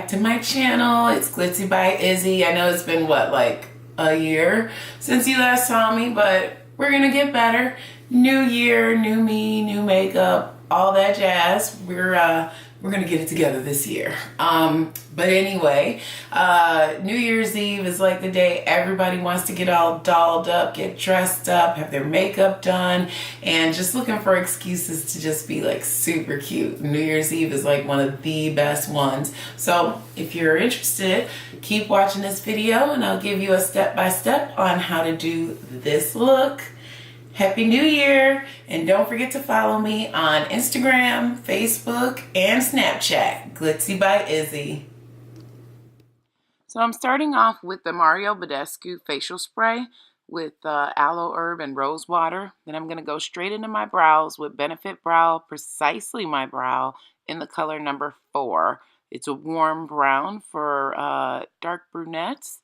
back to my channel. It's Glitzy by Izzy. I know it's been what, like a year since you last saw me, but we're gonna get better. New year, new me, new makeup, all that jazz. We're gonna get it together this year. But anyway, New Year's Eve is like the day everybody wants to get all dolled up, get dressed up, have their makeup done, and just looking for excuses to just be like super cute. New Year's Eve is like one of the best ones. So if you're interested, keep watching this video and I'll give you a step-by-step on how to do this look. Happy New Year, and don't forget to follow me on Instagram, Facebook, and Snapchat, Glitzy by Izzy. So I'm starting off with the Mario Badescu facial spray with aloe herb and rose water. Then I'm going to go straight into my brows with Benefit Brow, Precisely My Brow, in the color number 4. It's a warm brown for dark brunettes.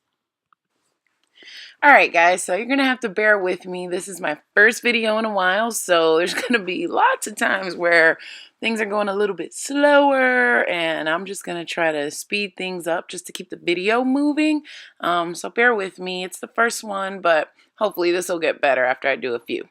Alright guys, so you're going to have to bear with me. This is my first video in a while, so there's going to be lots of times where things are going a little bit slower, and I'm just going to try to speed things up just to keep the video moving. So bear with me. It's the first one, but hopefully this will get better after I do a few.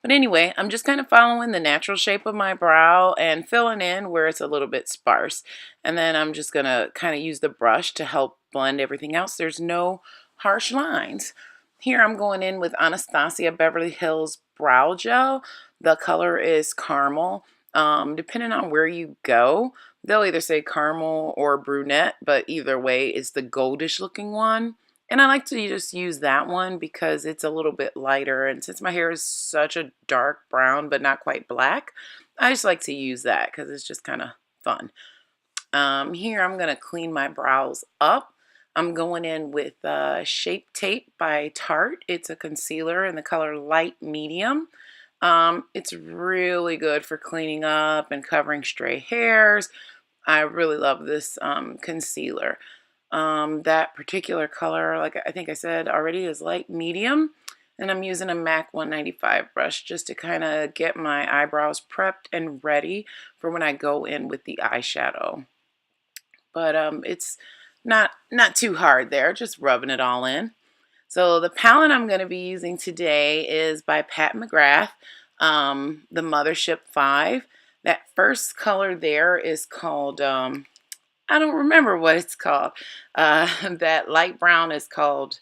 But anyway, I'm just kind of following the natural shape of my brow and filling in where it's a little bit sparse. And then I'm just going to kind of use the brush to help blend everything else. There's no harsh lines. Here I'm going in with Anastasia Beverly Hills Brow Gel. The color is caramel. Depending on where you go, they'll either say caramel or brunette, but either way it's the goldish looking one. And I like to just use that one because it's a little bit lighter. And since my hair is such a dark brown, but not quite black, I just like to use that because it's just kind of fun. Here I'm going to clean my brows up. I'm going in with Shape Tape by Tarte. It's a concealer in the color light medium. It's really good for cleaning up and covering stray hairs. I really love this concealer. That particular color, like I think I said already, is light medium. And I'm using a MAC 195 brush just to kind of get my eyebrows prepped and ready for when I go in with the eyeshadow. But it's not too hard there, just rubbing it all in. So the palette I'm going to be using today is by Pat McGrath, the Mothership 5. That first color there is called, I don't remember what it's called. That light brown is called,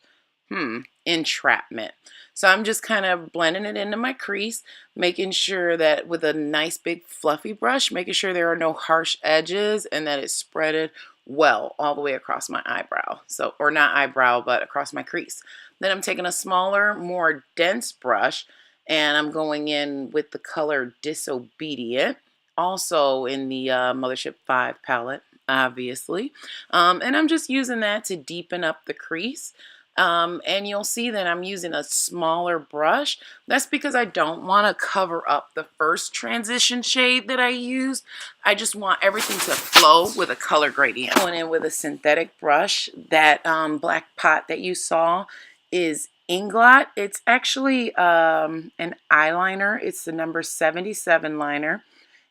Entrapment. So I'm just kind of blending it into my crease, making sure that with a nice big fluffy brush, making sure there are no harsh edges and that it's spreaded well all the way across my eyebrow. So, or not eyebrow, but across my crease. Then I'm taking a smaller, more dense brush and I'm going in with the color Disobedient, also in the Mothership 5 palette, obviously. And I'm just using that to deepen up the crease. And you'll see that I'm using a smaller brush. That's because I don't want to cover up the first transition shade that I used. I just want everything to flow with a color gradient. Going in with a synthetic brush. That black pot that you saw is Inglot. It's actually an eyeliner. It's the number 77 liner.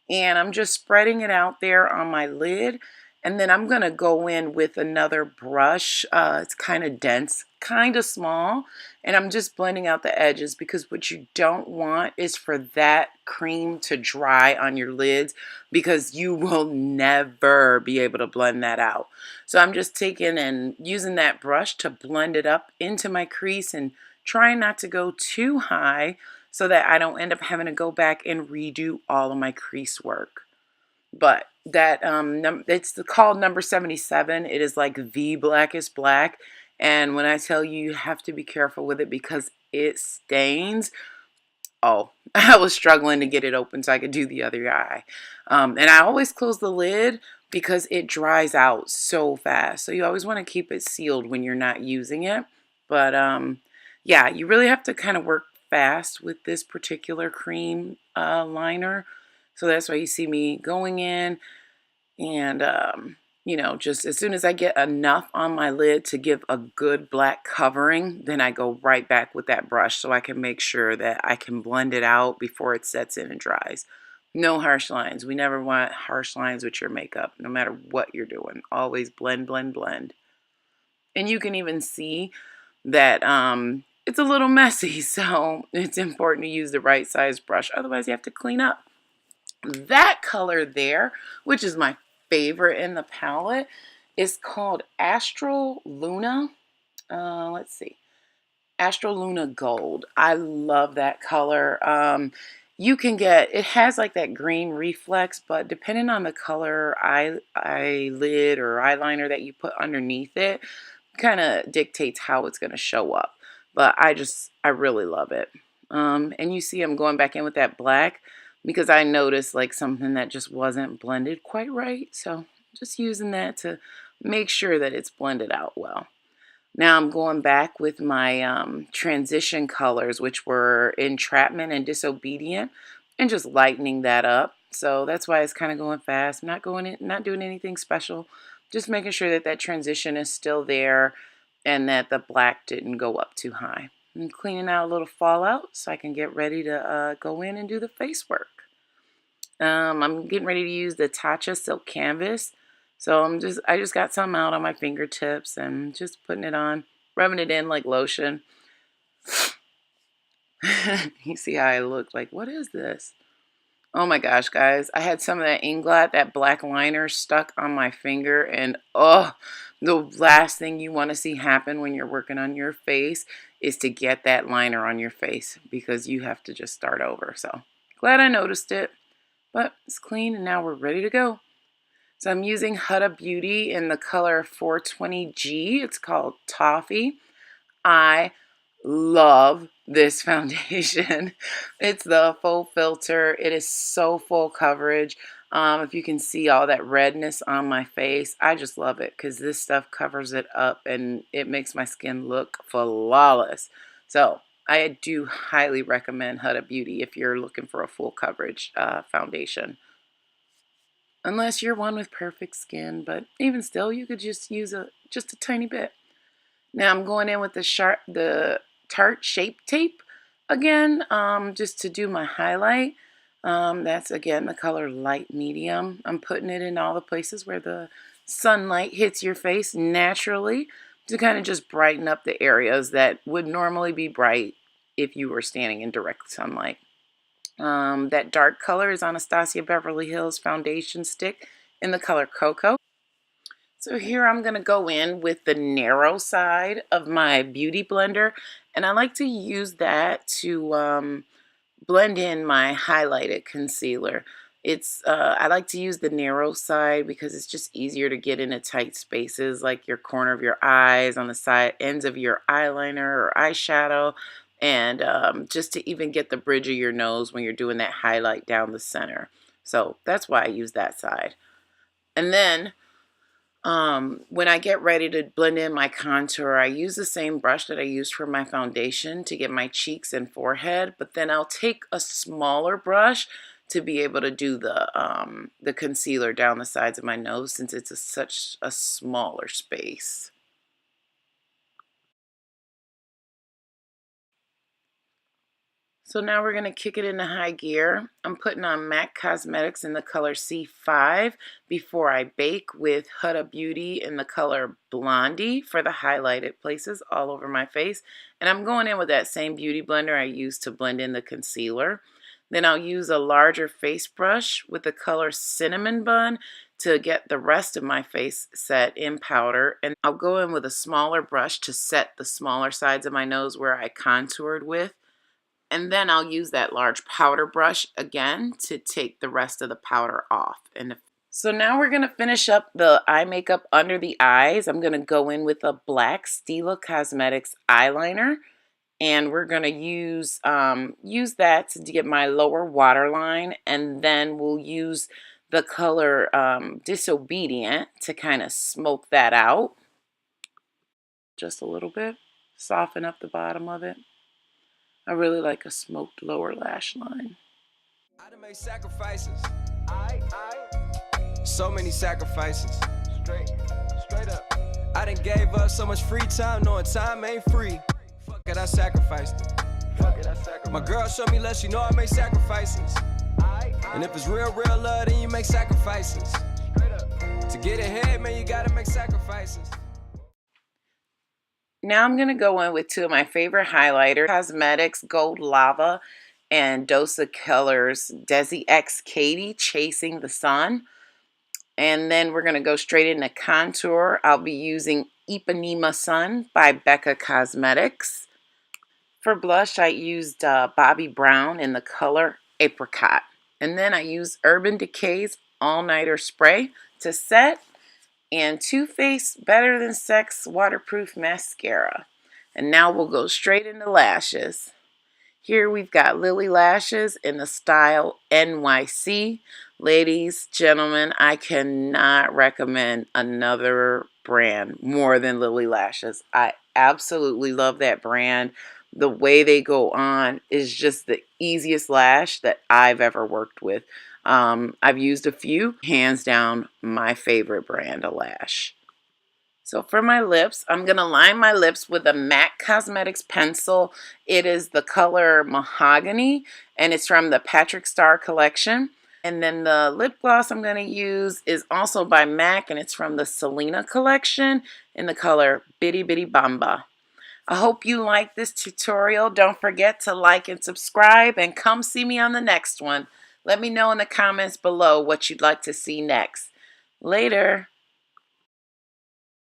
And I'm just spreading it out there on my lid. And then I'm going to go in with another brush. It's kind of dense, kind of small. And I'm just blending out the edges because what you don't want is for that cream to dry on your lids because you will never be able to blend that out. So I'm just taking and using that brush to blend it up into my crease and trying not to go too high so that I don't end up having to go back and redo all of my crease work. But that it's called number 77. It is like the blackest black, and when I tell you, you have to be careful with it because it stains. Oh, I was struggling to get it open so I could do the other eye. And I always close the lid because it dries out so fast. So you always want to keep it sealed when you're not using it. But yeah, you really have to kind of work fast with this particular cream liner. So that's why you see me going in and, you know, just as soon as I get enough on my lid to give a good black covering, then I go right back with that brush so I can make sure that I can blend it out before it sets in and dries. No harsh lines. We never want harsh lines with your makeup, no matter what you're doing. Always blend, blend, blend. And you can even see that it's a little messy, so it's important to use the right size brush. Otherwise, you have to clean up. That color there, which is my favorite in the palette, is called Astral Luna. Let's see. Astral Luna Gold. I love that color. You can get, it has like that green reflex, but depending on the color eyelid or eyeliner that you put underneath it, kind of dictates how it's going to show up. But I really love it. And you see I'm going back in with that black because I noticed like something that just wasn't blended quite right. So just using that to make sure that it's blended out well. Now I'm going back with my transition colors, which were Entrapment and Disobedient, and just lightening that up. So that's why it's kind of going fast. I'm not doing anything special. Just making sure that that transition is still there and that the black didn't go up too high. I'm cleaning out a little fallout so I can get ready to go in and do the face work. I'm getting ready to use the Tatcha Silk Canvas. So I just got some out on my fingertips and just putting it on, rubbing it in like lotion. You see how I look like, what is this? Oh my gosh, guys. I had some of that Inglot, that black liner stuck on my finger, and oh, the last thing you want to see happen when you're working on your face is to get that liner on your face because you have to just start over. So glad I noticed it, but it's clean and now we're ready to go. So I'm using Huda Beauty in the color 420G. It's called Toffee. I love this foundation. It's the full filter. It is so full coverage. If you can see all that redness on my face, I just love it because this stuff covers it up and it makes my skin look flawless. So I do highly recommend Huda Beauty if you're looking for a full coverage foundation. Unless you're one with perfect skin, but even still, you could just use just a tiny bit. Now I'm going in with the Tarte Shape Tape again, just to do my highlight. That's again the color light medium. I'm putting it in all the places where the sunlight hits your face naturally to kind of just brighten up the areas that would normally be bright if you were standing in direct sunlight. That dark color is Anastasia Beverly Hills foundation stick in the color Cocoa. So here I'm going to go in with the narrow side of my Beauty Blender, and I like to use that to blend in my highlighted concealer. I like to use the narrow side because it's just easier to get into tight spaces like your corner of your eyes, on the side ends of your eyeliner or eyeshadow, and just to even get the bridge of your nose when you're doing that highlight down the center. So that's why I use that side. And then when I get ready to blend in my contour, I use the same brush that I used for my foundation to get my cheeks and forehead, but then I'll take a smaller brush to be able to do the concealer down the sides of my nose since it's such a smaller space. So now we're going to kick it into high gear. I'm putting on MAC Cosmetics in the color C5 before I bake with Huda Beauty in the color Blondie for the highlighted places all over my face. And I'm going in with that same beauty blender I used to blend in the concealer. Then I'll use a larger face brush with the color Cinnamon Bun to get the rest of my face set in powder. And I'll go in with a smaller brush to set the smaller sides of my nose where I contoured with. And then I'll use that large powder brush again to take the rest of the powder off. So now we're going to finish up the eye makeup under the eyes. I'm going to go in with a black Stila Cosmetics eyeliner. And we're going to use that to get my lower waterline. And then we'll use the color Disobedient to kind of smoke that out. Just a little bit. Soften up the bottom of it. I really like a smoked lower lash line. I done made sacrifices. So many sacrifices. Straight up. I done gave up so much free time, knowing time ain't free. Fuck it, I sacrificed it. My girl showed me love, she know I made sacrifices. And if it's real, real love, then you make sacrifices. To get ahead, man, you gotta make sacrifices. Now I'm going to go in with two of my favorite highlighters, Cosmetics Gold Lava and Dose of Colors Desi X Katie Chasing the Sun. And then we're going to go straight into contour. I'll be using Ipanema Sun by Becca Cosmetics. For blush, I used Bobbi Brown in the color Apricot. And then I used Urban Decay's All Nighter Spray to set, and Too Faced Better Than Sex Waterproof Mascara. And now we'll go straight into lashes. Here we've got Lily Lashes in the style NYC. Ladies, gentlemen, I cannot recommend another brand more than Lily Lashes. I absolutely love that brand. The way they go on is just the easiest lash that I've ever worked with. I've used a few, hands down, my favorite brand of lash. So for my lips, I'm going to line my lips with a MAC Cosmetics pencil. It is the color Mahogany, and it's from the Patrick Star collection. And then the lip gloss I'm going to use is also by MAC, and it's from the Selena collection in the color Bitty Bitty Bamba. I hope you like this tutorial. Don't forget to like and subscribe, and come see me on the next one. Let me know in the comments below what you'd like to see next. Later.